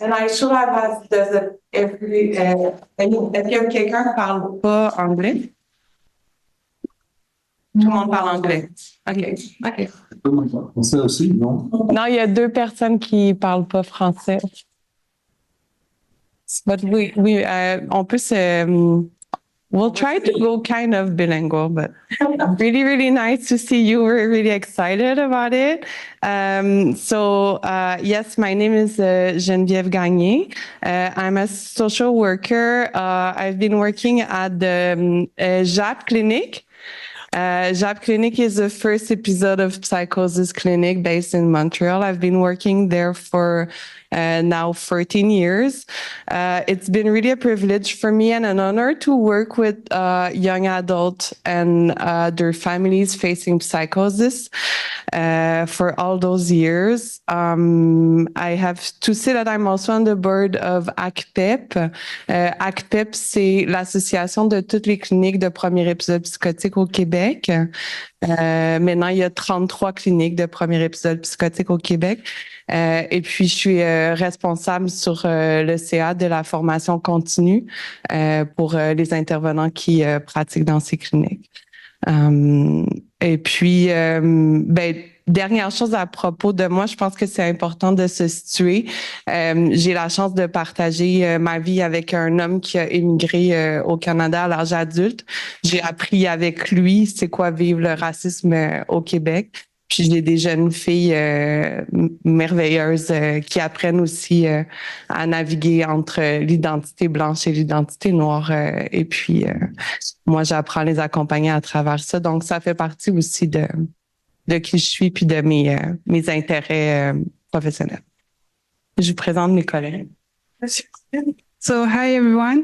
And I should have asked, est-ce qu'il y a quelqu'un qui parle pas anglais? Tout le monde parle anglais. OK. Français aussi, non? Non, il y a 2 personnes qui parlent pas français. But on peut se... We'll try to go kind of bilingual, but really, really nice to see you. We're really excited about it. Yes, my name is Geneviève Gagné. I'm a social worker. I've been working at the JAP Clinic. JAP Clinic is the first episode of Psychosis Clinic based in Montreal. I've been working there for now 13 years. It's been really a privilege for me and an honor to work with young adults and their families facing psychosis for all those years. I have to say that I'm also on the board of ACPEP. ACPEP, c'est l'association de toutes les cliniques de premier épisode psychotique au Québec. Maintenant, il y a 33 cliniques de premier épisode psychotique au Québec. Et puis, je suis responsable sur le CA de la formation continue pour les intervenants qui pratiquent dans ces cliniques. Et puis, dernière chose à propos de moi, je pense que c'est important de se situer. J'ai la chance de partager ma vie avec un homme qui a émigré au Canada à l'âge adulte. J'ai appris avec lui c'est quoi vivre le racisme au Québec. Puis j'ai des jeunes filles merveilleuses qui apprennent aussi à naviguer entre l'identité blanche et l'identité noire. Et puis, moi, j'apprends à les accompagner à travers ça. Donc, ça fait partie aussi de qui je suis puis de mes intérêts professionnels. Je vous présente mes collègues. So, hi everyone.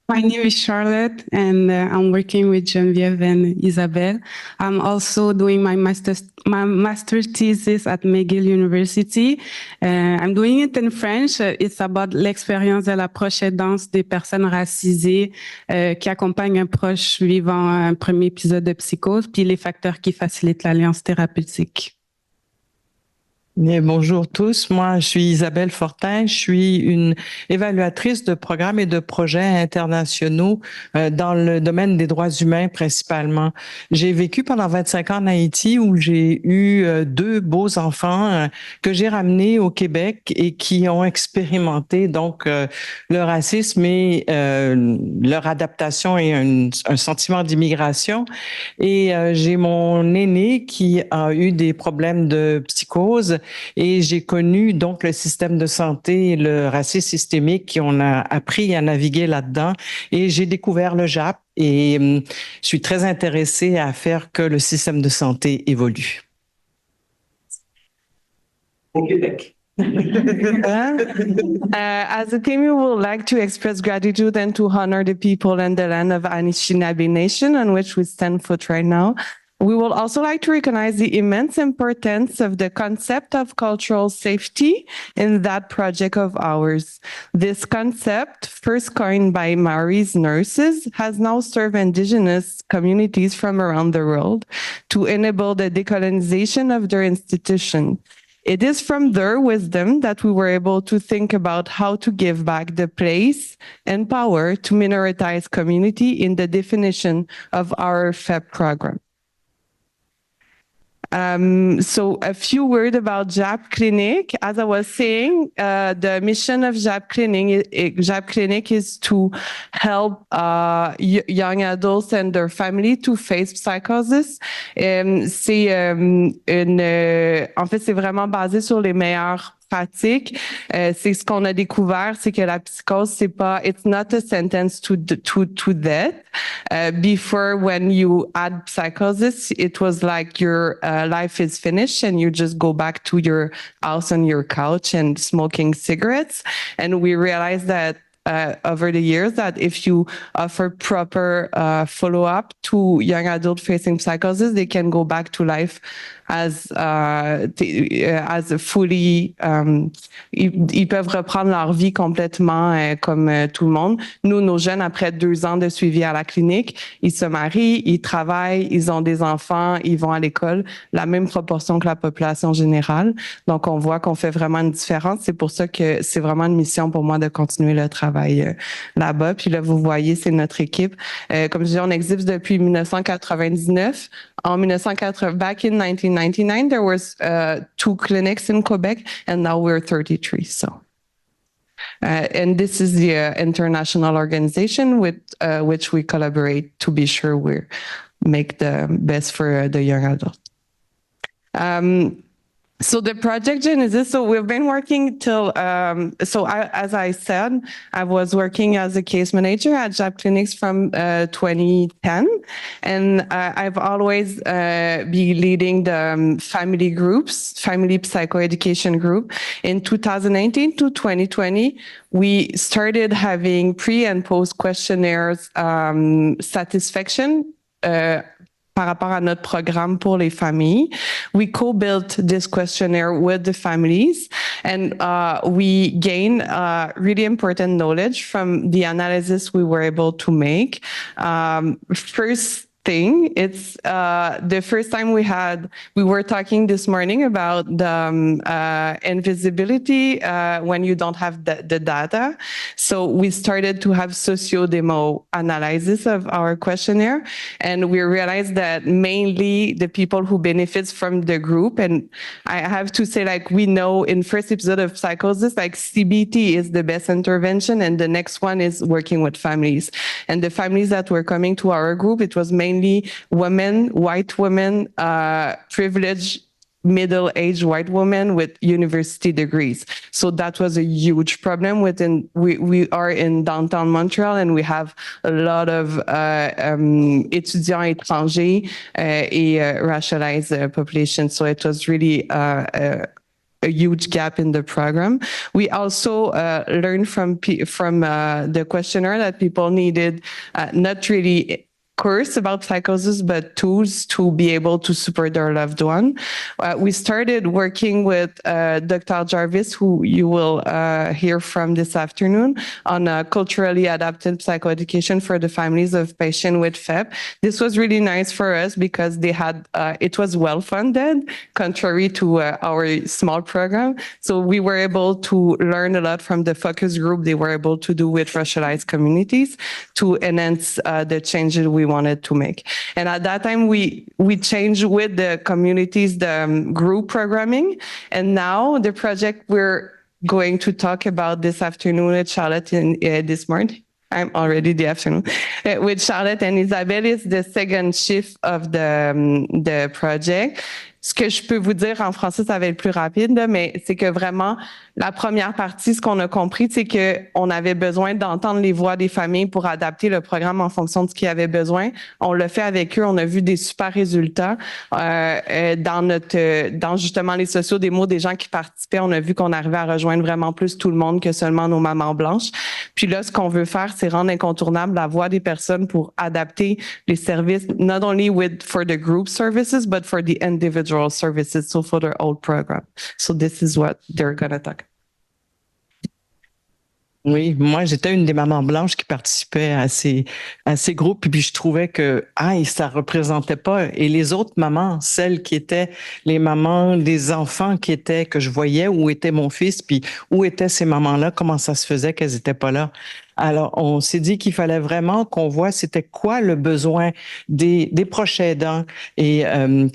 My name is Charlotte, and I'm working with Geneviève and Isabelle. I'm also doing my master's thesis at McGill University. I'm doing it in French. It's about l'expérience de l'approche aidance des personnes racisées qui accompagnent un proche vivant un premier épisode de psychose, puis les facteurs qui facilitent l'alliance thérapeutique. Bonjour tous, moi je suis Isabelle Fortin, je suis une évaluatrice de programmes et de projets internationaux dans le domaine des droits humains principalement. J'ai vécu pendant 25 ans en Haïti où j'ai eu 2 beaux enfants que j'ai ramenés au Québec et qui ont expérimenté donc le racisme et leur adaptation et un sentiment d'immigration. Et j'ai mon aîné qui a eu des problèmes de psychose. Et j'ai connu donc le système de santé et le racisme systémique qui on a appris à naviguer là-dedans. Et j'ai découvert le JAP et je suis très intéressée à faire que le système de santé évolue. Au Québec. As a team, we would like to express gratitude and to honor the people and the land of Anishinaabe Nation on which we stand foot right now. We would also like to recognize the immense importance of the concept of cultural safety in that project of ours. This concept, first coined by Maori's nurses, has now served Indigenous communities from around the world to enable the decolonization of their institution. It is from their wisdom that we were able to think about how to give back the place and power to minoritized community in the definition of our FEP program. So a few words about JAP Clinic. As I was saying, the mission of JAP Clinic is to help young adults and their family to face psychosis. En fait, c'est vraiment basé sur les meilleures pratiques. C'est ce qu'on a découvert, c'est que la psychose, c'est pas, it's not a sentence to death. Before, when you had psychosis, it was like your life is finished and you just go back to your house on your couch and smoking cigarettes. And we realized that over the years that if you offer proper follow-up to young adult facing psychosis, they can go back to life as a fully, ils peuvent reprendre leur vie complètement comme tout le monde. Nous, nos jeunes, après 2 ans de suivi à la clinique, ils se marient, ils travaillent, ils ont des enfants, ils vont à l'école, la même proportion que la population générale. Donc, on voit qu'on fait vraiment une différence. C'est pour ça que c'est vraiment une mission pour moi de continuer le travail là-bas. Puis là, vous voyez, c'est notre équipe. Comme je dis, on existe depuis 1999. En 1980, back in 1999, there was 2 clinics in Quebec, and now we're 33. So, and this is the international organization with which we collaborate to be sure we make the best for the young adult. So the project genesis, so we've been working till, as I said, I was working as a case manager at JAP Clinics from 2010. And I've always been leading the family groups, family psychoeducation group. In 2019 to 2020, we started having pre and post questionnaires satisfaction par rapport à notre programme pour les familles. We co-built this questionnaire with the families, and we gained really important knowledge from the analysis we were able to make. First thing, it's the first time we were talking this morning about the invisibility when you don't have the data. So we started to have socio-demo analysis of our questionnaire, and we realized that mainly the people who benefits from the group, and I have to say, like, we know in first episode of psychosis, like CBT is the best intervention, and the next one is working with families. And the families that were coming to our group, it was mainly women, white women, privileged middle-aged white women with university degrees. So that was a huge problem we are in downtown Montreal, and we have a lot of étudiants étrangers et racialized population. So it was really a huge gap in the program. We also learned from the questionnaire that people needed not really course about psychosis, but tools to be able to support their loved one. We started working with Dr. Jarvis, who you will hear from this afternoon, on culturally adapted psychoeducation for the families of patients with FEP. This was really nice for us because they had it was well funded, contrary to our small program. So we were able to learn a lot from the focus group they were able to do with racialized communities to enhance the changes we wanted to make. And at that time, we changed with the communities, the group programming. And now the project we're going to talk about this afternoon with Charlotte and this morning. I'm already the afternoon. With Charlotte and Isabelle is the second shift of the project. Ce que je peux vous dire en français, ça va être plus rapide, là, mais c'est que vraiment, la première partie, ce qu'on a compris, c'est qu'on avait besoin d'entendre les voix des familles pour adapter le programme en fonction de ce qu'ils avaient besoin. On l'a fait avec eux, on a vu des super résultats dans justement les sociodémos des gens qui participaient. On a vu qu'on arrivait à rejoindre vraiment plus tout le monde que seulement nos mamans blanches. Puis là, ce qu'on veut faire, c'est rendre incontournable la voix des personnes pour adapter les services, not only for the group services, but for the individual services, so for their old program. So this is what they're going to talk. Oui, moi, j'étais une des mamans blanches qui participait à ces groupes, puis je trouvais que, ça représentait pas. Et les autres mamans, celles qui étaient les mamans des enfants que je voyais, où était mon fils, puis où étaient ces mamans-là, comment ça se faisait qu'elles étaient pas là. Alors, on s'est dit qu'il fallait vraiment qu'on voit c'était quoi le besoin des proches aidants et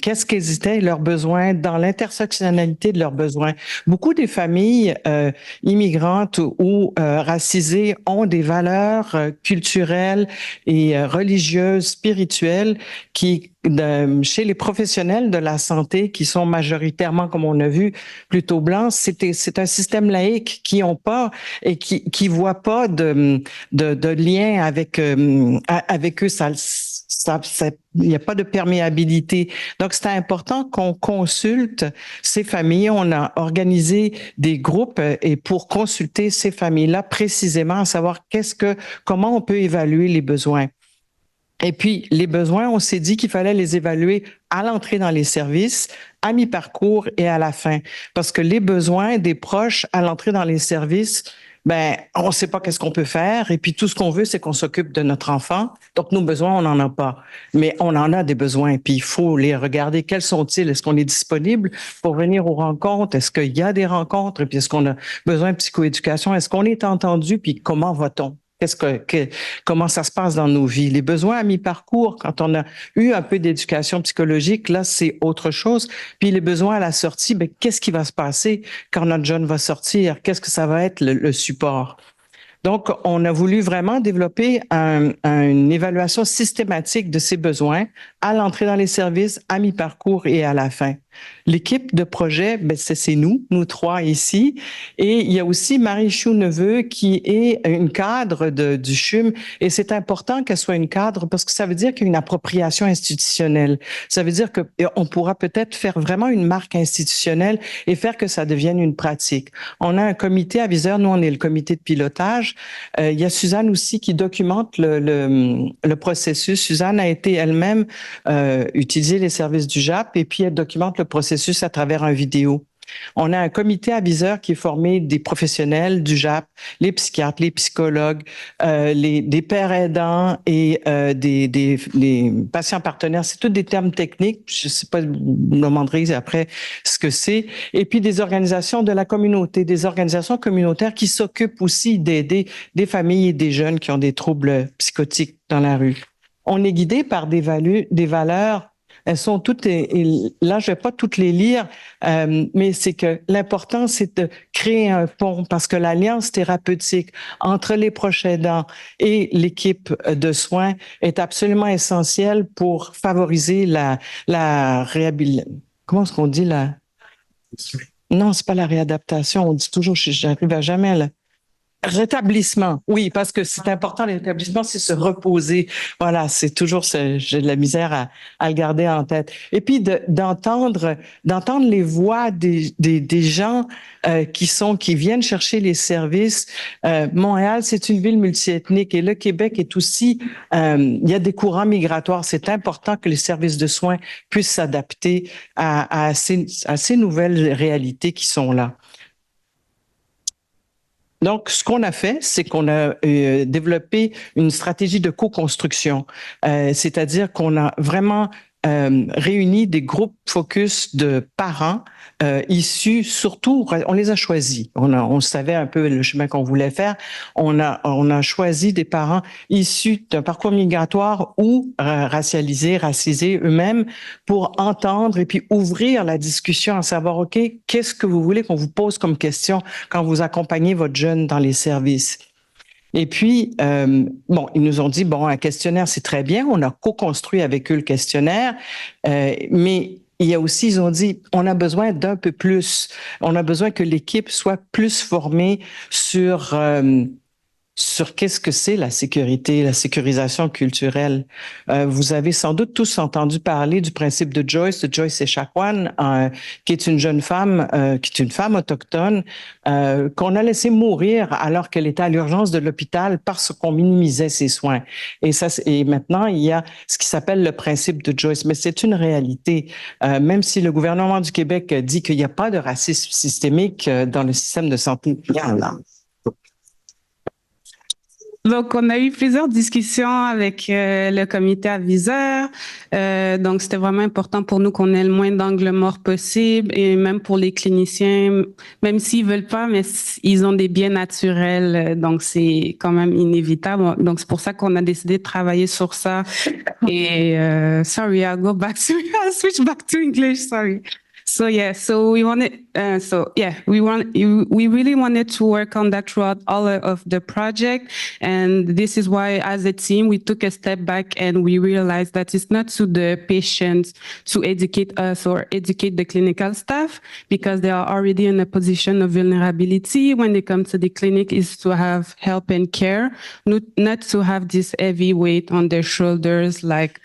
qu'est-ce qu'ils étaient leurs besoins dans l'intersectionnalité de leurs besoins. Beaucoup des familles immigrantes ou racisées ont des valeurs culturelles et religieuses, spirituelles chez les professionnels de la santé qui sont majoritairement, comme on a vu, plutôt blancs, c'est un système laïque qui ont pas et qui voit pas de lien avec eux. il n'y a pas de perméabilité. Donc, c'est important qu'on consulte ces familles. On a organisé des groupes et pour consulter ces familles-là précisément, à savoir comment on peut évaluer les besoins. Et puis, les besoins, on s'est dit qu'il fallait les évaluer à l'entrée dans les services, à mi-parcours et à la fin. Parce que les besoins des proches à l'entrée dans les services, on ne sait pas qu'est-ce qu'on peut faire. Et puis, tout ce qu'on veut, c'est qu'on s'occupe de notre enfant. Donc, nos besoins, on n'en a pas. Mais on en a des besoins. Puis, il faut les regarder. Quels sont-ils? Est-ce qu'on est disponible pour venir aux rencontres? Est-ce qu'il y a des rencontres? Et puis, est-ce qu'on a besoin de psychoéducation? Est-ce qu'on est entendu? Puis, comment va-t-on? Comment ça se passe dans nos vies? Les besoins à mi-parcours, quand on a eu un peu d'éducation psychologique, là, c'est autre chose. Puis les besoins à la sortie, qu'est-ce qui va se passer quand notre jeune va sortir? Qu'est-ce que ça va être le support? Donc, on a voulu vraiment développer une évaluation systématique de ces besoins à l'entrée dans les services, à mi-parcours et à la fin. L'équipe de projet, c'est nous trois ici. Et il y a aussi Marie Chou-Neveu qui est une cadre du CHUM. Et c'est important qu'elle soit une cadre parce que ça veut dire qu'il y a une appropriation institutionnelle. Ça veut dire qu'on pourra peut-être faire vraiment une marque institutionnelle et faire que ça devienne une pratique. On a un comité aviseur. Nous, on est le comité de pilotage. Il y a Suzanne aussi qui documente le processus. Suzanne a été elle-même utiliser les services du JAP et puis elle documente le processus à travers une vidéo. On a un comité aviseur qui est formé des professionnels du JAP, les psychiatres, les psychologues, des pères aidants et des patients partenaires. C'est tous des termes techniques. Je ne sais pas, vous me demanderez après ce que c'est. Et puis des organisations de la communauté, des organisations communautaires qui s'occupent aussi d'aider des familles et des jeunes qui ont des troubles psychotiques dans la rue. On est guidé par des valeurs. Elles sont toutes, et là, je vais pas toutes les lire, mais c'est que l'important, c'est de créer un pont parce que l'alliance thérapeutique entre les proches aidants et l'équipe de soins est absolument essentielle pour favoriser la réhabilitation. Comment est-ce qu'on dit la... Non, c'est pas la réadaptation. On dit toujours, j'arrive à jamais à la... Rétablissement, oui, parce que c'est important, le rétablissement, c'est se reposer. Voilà, c'est toujours, j'ai de la misère à le garder en tête. Et puis d'entendre les voix des gens qui viennent chercher les services. Montréal, c'est une ville multiethnique et le Québec est aussi, il y a des courants migratoires. C'est important que les services de soins puissent s'adapter à ces nouvelles réalités qui sont là. Donc, ce qu'on a fait, c'est qu'on a développé une stratégie de co-construction, c'est-à-dire qu'on a vraiment réuni des groupes focus de parents issus, surtout, on les a choisis. On savait un peu le chemin qu'on voulait faire. On a choisi des parents issus d'un parcours migratoire ou racisés eux-mêmes pour entendre et puis ouvrir la discussion à savoir, OK, qu'est-ce que vous voulez qu'on vous pose comme question quand vous accompagnez votre jeune dans les services? Et puis, ils nous ont dit, un questionnaire, c'est très bien. On a co-construit avec eux le questionnaire, mais il y a aussi, ils ont dit, on a besoin d'un peu plus. On a besoin que l'équipe soit plus formée sur qu'est-ce que c'est la sécurité, la sécurisation culturelle. Vous avez sans doute tous entendu parler du principe de Joyce Echaquan, qui est une jeune femme, qui est une femme autochtone, qu'on a laissé mourir alors qu'elle était à l'urgence de l'hôpital parce qu'on minimisait ses soins. Et maintenant, il y a ce qui s'appelle le principe de Joyce, mais c'est une réalité. Même si le gouvernement du Québec dit qu'il n'y a pas de racisme systémique dans le système de santé, il y en a. Donc, on a eu plusieurs discussions avec le comité aviseur. Donc, c'était vraiment important pour nous qu'on ait le moins d'angles morts possible et même pour les cliniciens, même s'ils veulent pas, mais ils ont des biais naturels. Donc, c'est quand même inévitable. Donc, c'est pour ça qu'on a décidé de travailler sur ça. Et, sorry, I'll switch back to English, sorry. So we wanted, we really wanted to work on that throughout all of the project. And this is why, as a team, we took a step back and we realized that it's not to the patients to educate us or educate the clinical staff, because they are already in a position of vulnerability when they come to the clinic, is to have help and care, not to have this heavy weight on their shoulders. Like,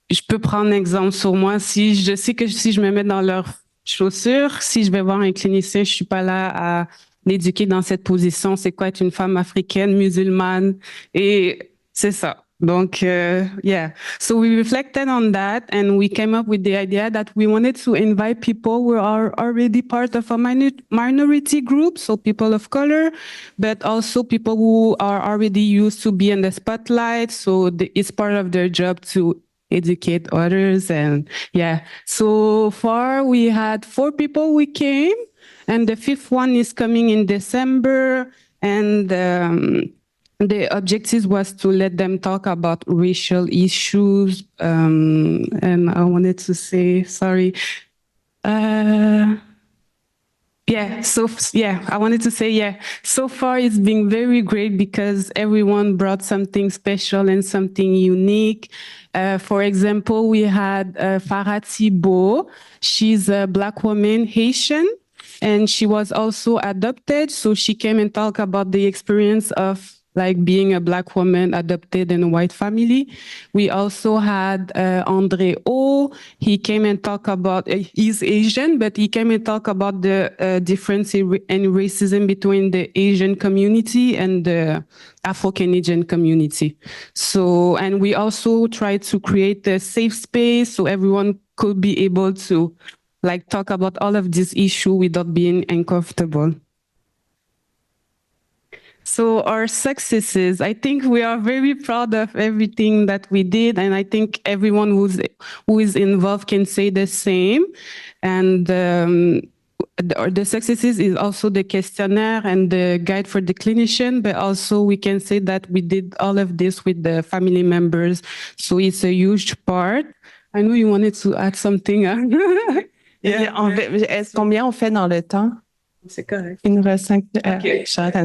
je peux prendre un exemple sur moi. Si je sais que si je me mets dans leurs chaussures, si je vais voir un clinicien, je suis pas là à l'éduquer dans cette position. C'est quoi être une femme africaine, musulmane? Et c'est ça. Donc, So we reflected on that and we came up with the idea that we wanted to invite people who are already part of a minority group, so people of color, but also people who are already used to be in the spotlight. So it's part of their job to educate others. And so far we had 4 people who came, and the 5th one is coming in December. And the objective was to let them talk about racial issues. And I wanted to say, sorry. I wanted to say, so far it's been very great because everyone brought something special and something unique. For example, we had Farah Thibault. She's a Black woman, Haitian, and she was also adopted. So she came and talked about the experience of like being a Black woman adopted in a white family. We also had Andre O. He came and talked about, he's Asian, but he came and talked about the difference in racism between the Asian community and the Afro-Canadian community. So, and we also tried to create a safe space so everyone could be able to like talk about all of these issues without being uncomfortable. So our successes, I think we are very proud of everything that we did, and I think everyone who is involved can say the same. And the successes is also the questionnaire and the guide for the clinician, but also we can say that we did all of this with the family members. So it's a huge part. I know you wanted to add something. Combien on fait dans le temps? C'est correct. Il nous reste 5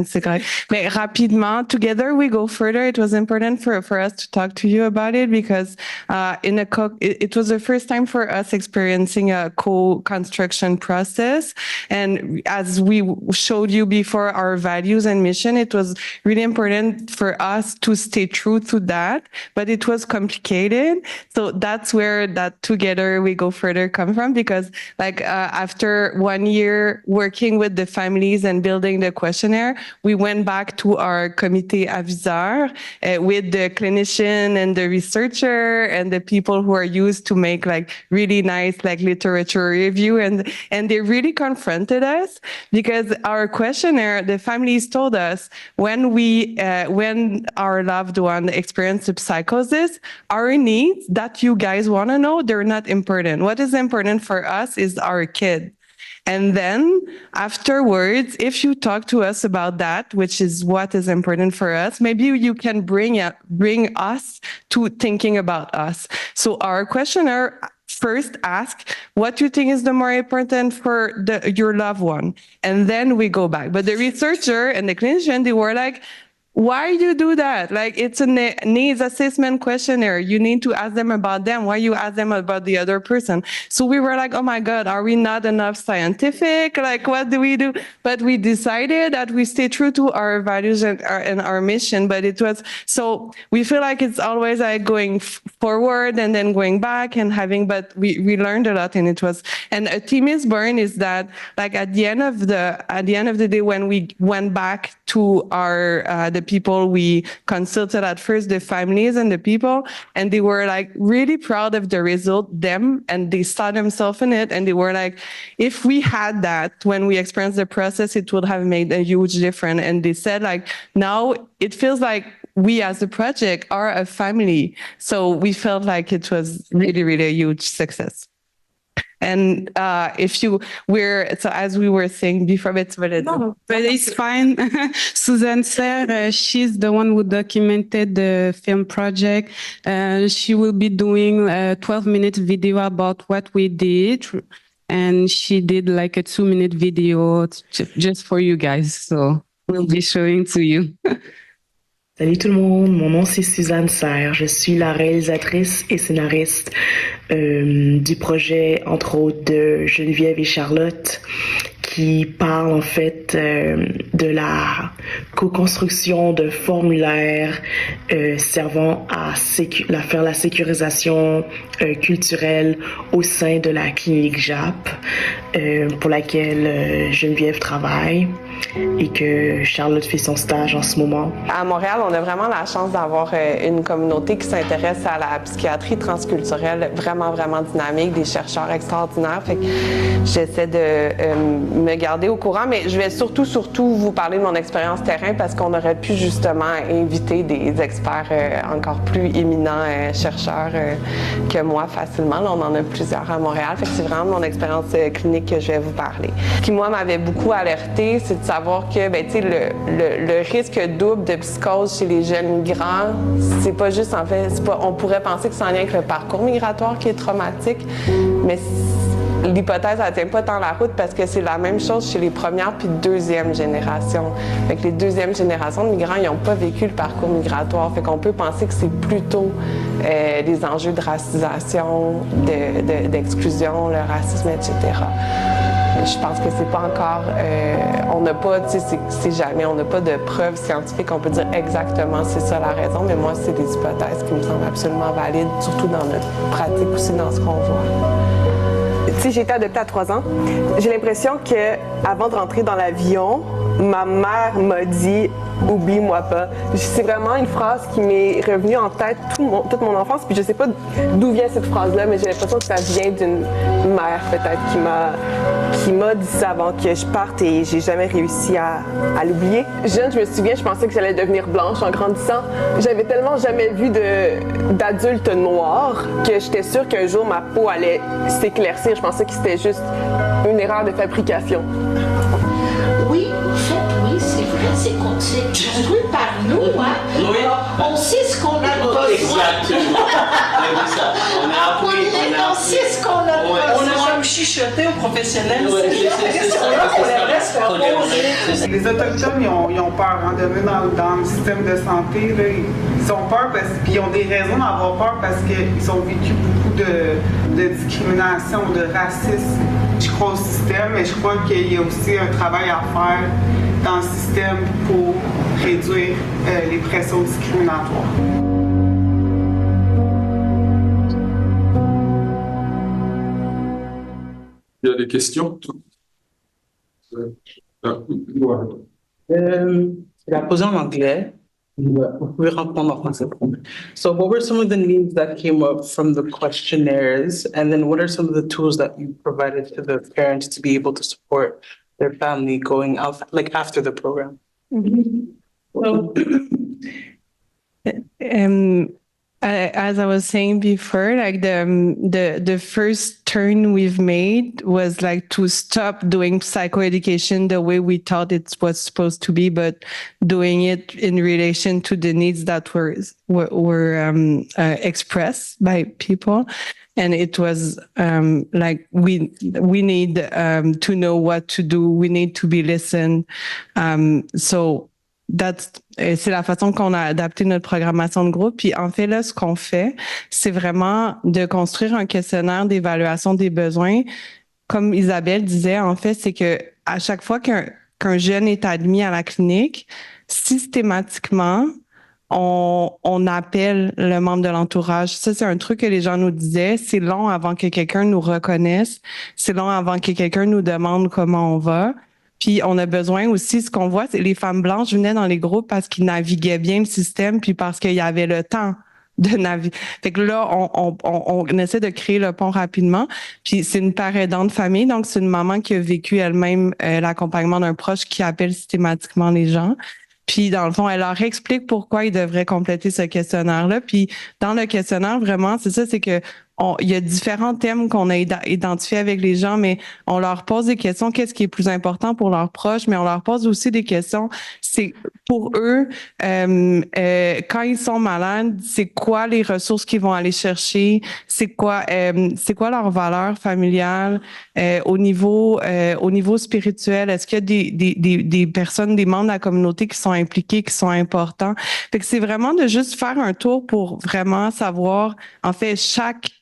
c'est correct. Mais rapidement, together we go further. It was important for us to talk to you about it because it was the first time for us experiencing a co-construction process. And as we showed you before our values and mission, it was really important for us to stay true to that, but it was complicated. So that's where that together we go further come from, because like after 1 year working with the families and building the questionnaire, we went back to our comité aviseur with the clinician and the researcher and the people who are used to make like really nice like literature review, and they really confronted us because our questionnaire, the families told us when our loved one experienced a psychosis, our needs that you guys want to know, they're not important. What is important for us is our kid. And then afterwards, if you talk to us about that, which is what is important for us, maybe you can bring us to thinking about us. So our questionnaire first ask what you think is the more important for your loved one. And then we go back. But the researcher and the clinician, they were like, why you do that? Like, it's a needs assessment questionnaire. You need to ask them about them. Why you ask them about the other person? So we were like, oh my God, are we not enough scientific? Like, what do we do? But we decided that we stay true to our values and our mission. But it was, so we feel like it's always like going forward and then going back and having, but we learned a lot, and it was, and a team is born is that like at the end of the day, when we went back to our, the people we consulted at first, the families and the people, and they were like really proud of the result, and they saw themselves in it, and they were like, if we had that when we experienced the process, it would have made a huge difference. And they said like, now it feels like we as a project are a family. So we felt like it was really, really a huge success. And so as we were saying before, but it's fine. Suzanne Serre, she's the one who documented the film project. She will be doing a 12-minute video about what we did. and she did like a 2-minute video just for you guys. So we'll be showing to you. Salut tout le monde, mon nom c'est Suzanne Serre. Je suis la réalisatrice et scénariste du projet, entre autres, de Geneviève et Charlotte, qui parle en fait de la co-construction de formulaires servant à faire la sécurisation culturelle au sein de la clinique JAP, pour laquelle Geneviève travaille et que Charlotte fait son stage en ce moment. À Montréal, on a vraiment la chance d'avoir une communauté qui s'intéresse à la psychiatrie transculturelle vraiment, vraiment dynamique, des chercheurs extraordinaires. Fait que j'essaie de me garder au courant, mais je vais surtout vous parler de mon expérience terrain parce qu'on aurait pu justement inviter des experts encore plus éminents chercheurs que moi facilement. Là, on en a plusieurs à Montréal. Fait que c'est vraiment mon expérience clinique que je vais vous parler. Ce qui, moi, m'avait beaucoup alertée, c'est de savoir que le risque double de psychose chez les jeunes migrants, c'est pas juste, en fait, on pourrait penser que c'est en lien avec le parcours migratoire qui est traumatique, mais l'hypothèse ne tient pas tant la route parce que c'est la même chose chez les premières puis deuxième générations. Fait que les deuxièmes générations de migrants, ils n'ont pas vécu le parcours migratoire. Fait qu'on peut penser que c'est plutôt des enjeux de racisation, d'exclusion, le racisme, etc. Je pense que c'est pas encore, on n'a pas, tu sais, c'est jamais, on n'a pas de preuves scientifiques, on peut dire exactement c'est ça la raison, mais moi, c'est des hypothèses qui me semblent absolument valides, surtout dans notre pratique aussi, dans ce qu'on voit. Tu sais, j'ai été adoptée à 3 ans. J'ai l'impression que avant de rentrer dans l'avion, ma mère m'a dit « oublie-moi pas ». C'est vraiment une phrase qui m'est revenue en tête toute mon enfance, puis je sais pas d'où vient cette phrase-là, mais j'ai l'impression que ça vient d'une mère peut-être qui m'a dit ça avant que je parte et j'ai jamais réussi à l'oublier. Jeune, je me souviens, je pensais que j'allais devenir blanche en grandissant. J'avais tellement jamais vu d'adultes noirs que j'étais sûre qu'un jour ma peau allait s'éclaircir. Je pensais que c'était juste une erreur de fabrication. Oui, en fait, oui, c'est vrai, c'est construit par nous, hein. Oui. On sait ce qu'on a besoin. Exactement. On sait ce qu'on a besoin. On a comme chuchoté aux professionnels. Les Autochtones, ils ont peur de venir dans le système de santé. Là. Ils ont peur puis ils ont des raisons d'avoir peur parce qu'ils ont vécu beaucoup de discrimination, de racisme. Je crois au système, mais je crois qu'il y a aussi un travail à faire dans le système pour réduire les pressions discriminatoires. Il y a des questions? La poser en anglais. Vous pouvez répondre en français. So what were some of the needs that came up from the questionnaires? And then what are some of the tools that you provided to the parents to be able to support their family going out, like after the program? Well, as I was saying before, like the first turn we've made was like to stop doing psychoeducation the way we thought it was supposed to be, but doing it in relation to the needs that were expressed by people. And it was like we need to know what to do. We need to be listened. So c'est la façon qu'on a adapté notre programmation de groupe. Puis en fait, là, ce qu'on fait, c'est vraiment de construire un questionnaire d'évaluation des besoins. Comme Isabelle disait, en fait, c'est que à chaque fois qu'un jeune est admis à la clinique, systématiquement, on appelle le membre de l'entourage. Ça, c'est un truc que les gens nous disaient. C'est long avant que quelqu'un nous reconnaisse. C'est long avant que quelqu'un nous demande comment on va. Puis on a besoin aussi, ce qu'on voit, c'est les femmes blanches venaient dans les groupes parce qu'ils naviguaient bien le système, puis parce qu'il y avait le temps de naviguer. Fait que là, on essaie de créer le pont rapidement. Puis c'est une père aidante de famille, donc c'est une maman qui a vécu elle-même l'accompagnement d'un proche qui appelle systématiquement les gens. Puis, dans le fond, elle leur explique pourquoi ils devraient compléter ce questionnaire-là. Puis, dans le questionnaire, vraiment, c'est ça, c'est que il y a différents thèmes qu'on a identifiés avec les gens, mais on leur pose des questions, qu'est-ce qui est plus important pour leurs proches, mais on leur pose aussi des questions, c'est pour eux, quand ils sont malades, c'est quoi les ressources qu'ils vont aller chercher, c'est quoi leur valeur familiale, au niveau spirituel, est-ce qu'il y a des personnes, des membres de la communauté qui sont impliqués, qui sont importants. Fait que c'est vraiment de juste faire un tour pour vraiment savoir, en fait,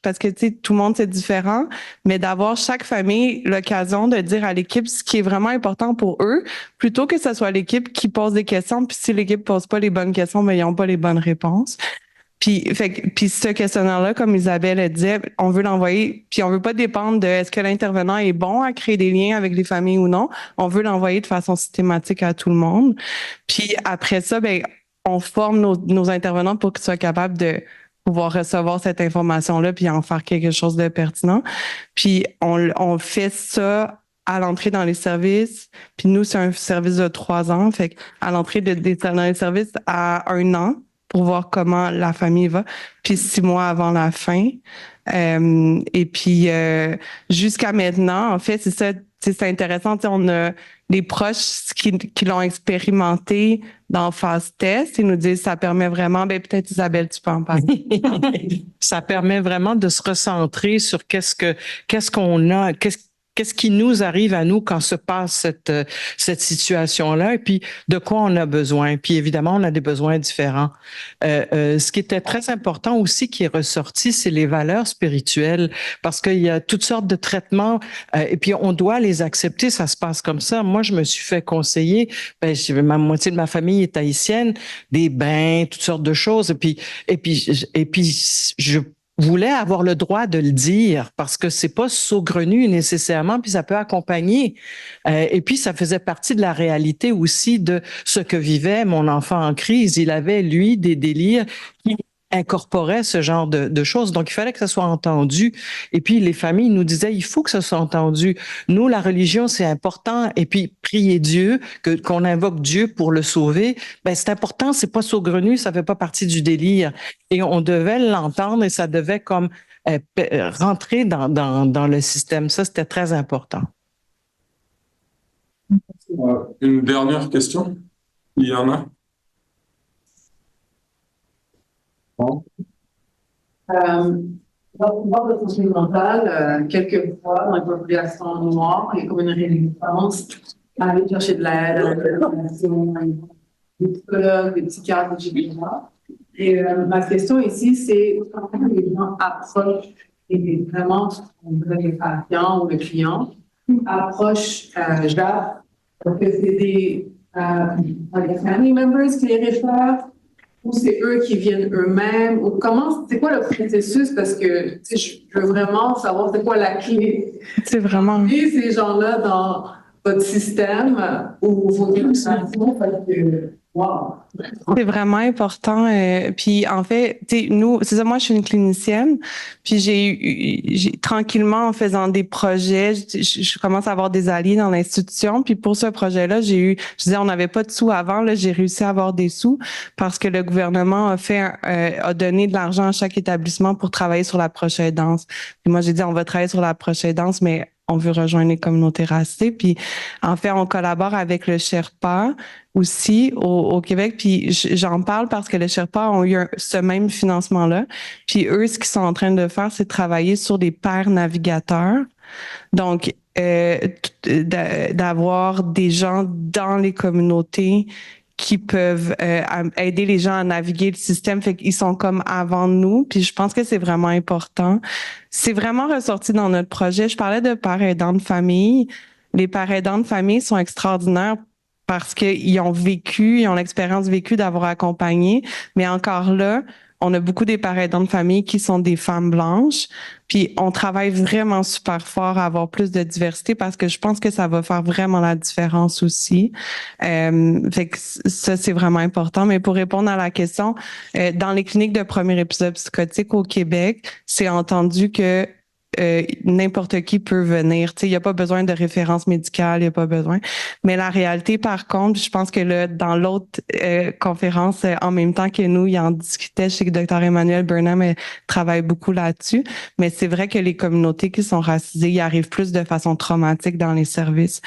parce que tu sais, tout le monde c'est différent, mais d'avoir chaque famille l'occasion de dire à l'équipe ce qui est vraiment important pour eux, plutôt que ce soit l'équipe qui pose des questions, puis si l'équipe pose pas les bonnes questions, mais ils n'ont pas les bonnes réponses. Puis ce questionnaire-là, comme Isabelle le disait, on veut l'envoyer, puis on veut pas dépendre de est-ce que l'intervenant est bon à créer des liens avec les familles ou non. On veut l'envoyer de façon systématique à tout le monde. Puis après ça, ben on forme nos intervenants pour qu'ils soient capables de pouvoir recevoir cette information-là puis en faire quelque chose de pertinent. Puis on fait ça à l'entrée dans les services. Puis nous, c'est un service de 3 ans. Fait à l'entrée dans les services à 1 an pour voir comment la famille va. Puis 6 mois avant la fin. Et puis jusqu'à maintenant, en fait, c'est ça. C'est intéressant. On a les proches qui l'ont expérimenté dans phase test. Ils nous disent ça permet vraiment. Ben peut-être Isabelle, tu peux en parler. Ça permet vraiment de se recentrer sur qu'est-ce qu'on a, qu'est-ce qui nous arrive à nous quand se passe cette situation-là et puis de quoi on a besoin. Puis évidemment, on a des besoins différents. Ce qui était très important aussi qui est ressorti, c'est les valeurs spirituelles parce qu'il y a toutes sortes de traitements et puis on doit les accepter. Ça se passe comme ça. Moi, je me suis fait conseiller. Ma moitié de ma famille est haïtienne, des bains, toutes sortes de choses. Et puis je voulait avoir le droit de le dire parce que c'est pas saugrenu nécessairement, puis ça peut accompagner. Et puis, ça faisait partie de la réalité aussi de ce que vivait mon enfant en crise. Il avait, lui, des délires qui incorporaient ce genre de choses. Donc, il fallait que ça soit entendu. Et puis, les familles nous disaient, il faut que ça soit entendu. Nous, la religion, c'est important. Et puis, prier Dieu, qu'on invoque Dieu pour le sauver, ben c'est important, c'est pas saugrenu, ça fait pas partie du délire. Et on devait l'entendre et ça devait comme rentrer dans le système. Ça, c'était très important. Une dernière question? Il y en a? Dans le santé mentale, quelquefois, dans les populations noires, il y a comme une résistance à aller chercher de l'aide, à la collaboration, des psychologues, des psychiatres, etc. Et ma question ici, c'est comment les gens approchent, et vraiment, les patients ou les clients, approchent JAP, parce que c'est des family members qui les réfèrent, ou c'est eux qui viennent eux-mêmes, ou c'est quoi le processus? Parce que je veux vraiment savoir c'est quoi la clé. C'est vraiment. Et ces gens-là dans votre système ou vos organisations, parce que wow. C'est vraiment important. Puis en fait, tu sais, nous, c'est ça, moi je suis une clinicienne, puis j'ai tranquillement en faisant des projets, je commence à avoir des alliés dans l'institution, puis pour ce projet-là, je disais on n'avait pas de sous avant, là, j'ai réussi à avoir des sous parce que le gouvernement a donné de l'argent à chaque établissement pour travailler sur la proche aidance. Puis moi j'ai dit on va travailler sur la proche aidance, mais on veut rejoindre les communautés racisées. Puis, en fait, on collabore avec le Sherpa aussi au Québec. Puis, j'en parle parce que les Sherpa ont eu ce même financement-là. Puis, eux, ce qu'ils sont en train de faire, c'est de travailler sur des pairs navigateurs. Donc, d'avoir des gens dans les communautés qui peuvent aider les gens à naviguer le système, fait qu'ils sont comme avant nous, puis je pense que c'est vraiment important. C'est vraiment ressorti dans notre projet. Je parlais de pères aidants de famille. Les pères aidants de famille sont extraordinaires parce qu'ils ont l'expérience vécue d'avoir accompagné, mais encore là, on a beaucoup des pères aidants de famille qui sont des femmes blanches, puis on travaille vraiment super fort à avoir plus de diversité parce que je pense que ça va faire vraiment la différence aussi. Fait que ça, c'est vraiment important. Mais pour répondre à la question, dans les cliniques de premier épisode psychotique au Québec, c'est entendu que n'importe qui peut venir. Tu sais, il n'y a pas besoin de référence médicale, il n'y a pas besoin. Mais la réalité, par contre, je pense que là, dans l'autre conférence, en même temps que nous, il en discutait. Je sais que Dr. Emmanuel Burnham travaille beaucoup là-dessus. Mais c'est vrai que les communautés qui sont racisées, ils arrivent plus de façon traumatique dans les services.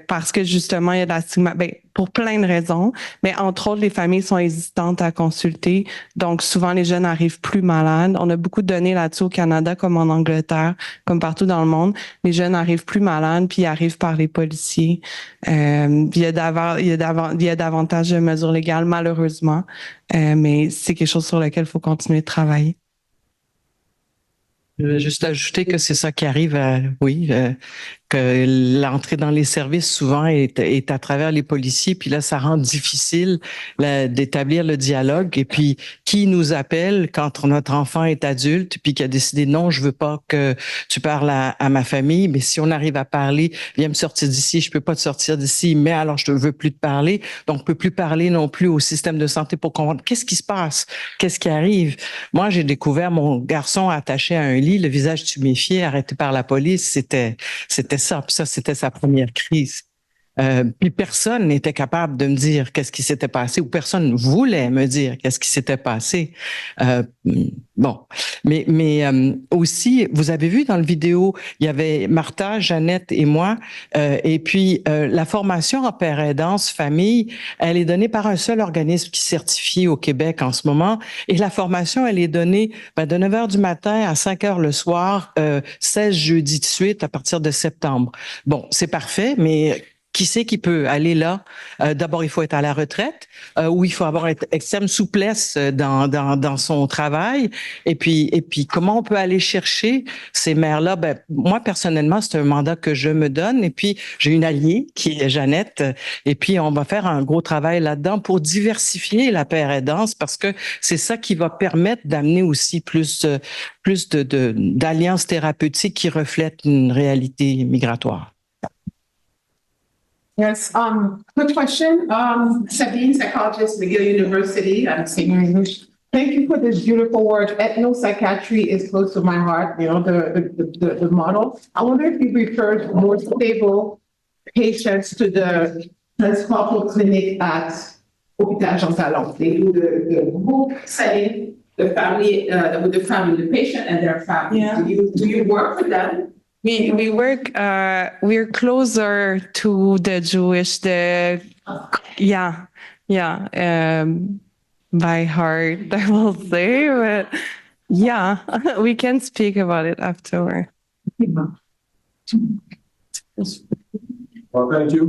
Parce que justement, il y a de la stigma, pour plein de raisons, mais entre autres, les familles sont hésitantes à consulter. Donc, souvent, les jeunes arrivent plus malades. On a beaucoup de données là-dessus au Canada, comme en Angleterre, comme partout dans le monde. Les jeunes arrivent plus malades, puis ils arrivent par les policiers. Il y a davantage de mesures légales, malheureusement. Mais c'est quelque chose sur lequel il faut continuer de travailler. Je vais juste ajouter que c'est ça qui arrive que l'entrée dans les services souvent est à travers les policiers, puis là, ça rend difficile d'établir le dialogue. Et puis, qui nous appelle quand notre enfant est adulte, puis qui a décidé non, je veux pas que tu parles à ma famille, mais si on arrive à parler, viens me sortir d'ici, je peux pas te sortir d'ici, mais alors je ne veux plus te parler, donc on peut plus parler non plus au système de santé pour comprendre qu'est-ce qui se passe, qu'est-ce qui arrive. Moi, j'ai découvert mon garçon attaché à un lit, le visage tuméfié, arrêté par la police, c'était ça. Puis ça, c'était sa première crise. Puis personne n'était capable de me dire qu'est-ce qui s'était passé ou personne voulait me dire qu'est-ce qui s'était passé. Mais aussi, vous avez vu dans le vidéo, il y avait Martha, Jeannette et moi. Et puis, la formation en père aidance famille, elle est donnée par un seul organisme qui est certifié au Québec en ce moment. Et la formation, elle est donnée de 9 h du matin à 5 h le soir, 16 jeudis de suite à partir de septembre. Bon, c'est parfait, mais qui c'est qui peut aller là? D'abord, il faut être à la retraite ou il faut avoir extrême souplesse dans son travail. Et puis, comment on peut aller chercher ces mères-là? Moi, personnellement, c'est un mandat que je me donne. Et puis, j'ai une alliée qui est Jeannette. Et puis, on va faire un gros travail là-dedans pour diversifier la père aidance parce que c'est ça qui va permettre d'amener aussi plus d'alliances thérapeutiques qui reflètent une réalité migratoire. Yes, quick question. Sabine, psychologist, McGill University. I'm St. English. Thank you for this beautiful word. Ethnopsychiatry is close to my heart, you know, the model. I wonder if you referred more stable patients to the transcultural clinic at Hôpital Jean Talon. They do the group setting, the family, with the family, the patient and their family. Yeah. Do you work with them? We work, we're closer to the Jewish, by heart, I will say, but yeah, we can speak about it afterward. Well, thank you.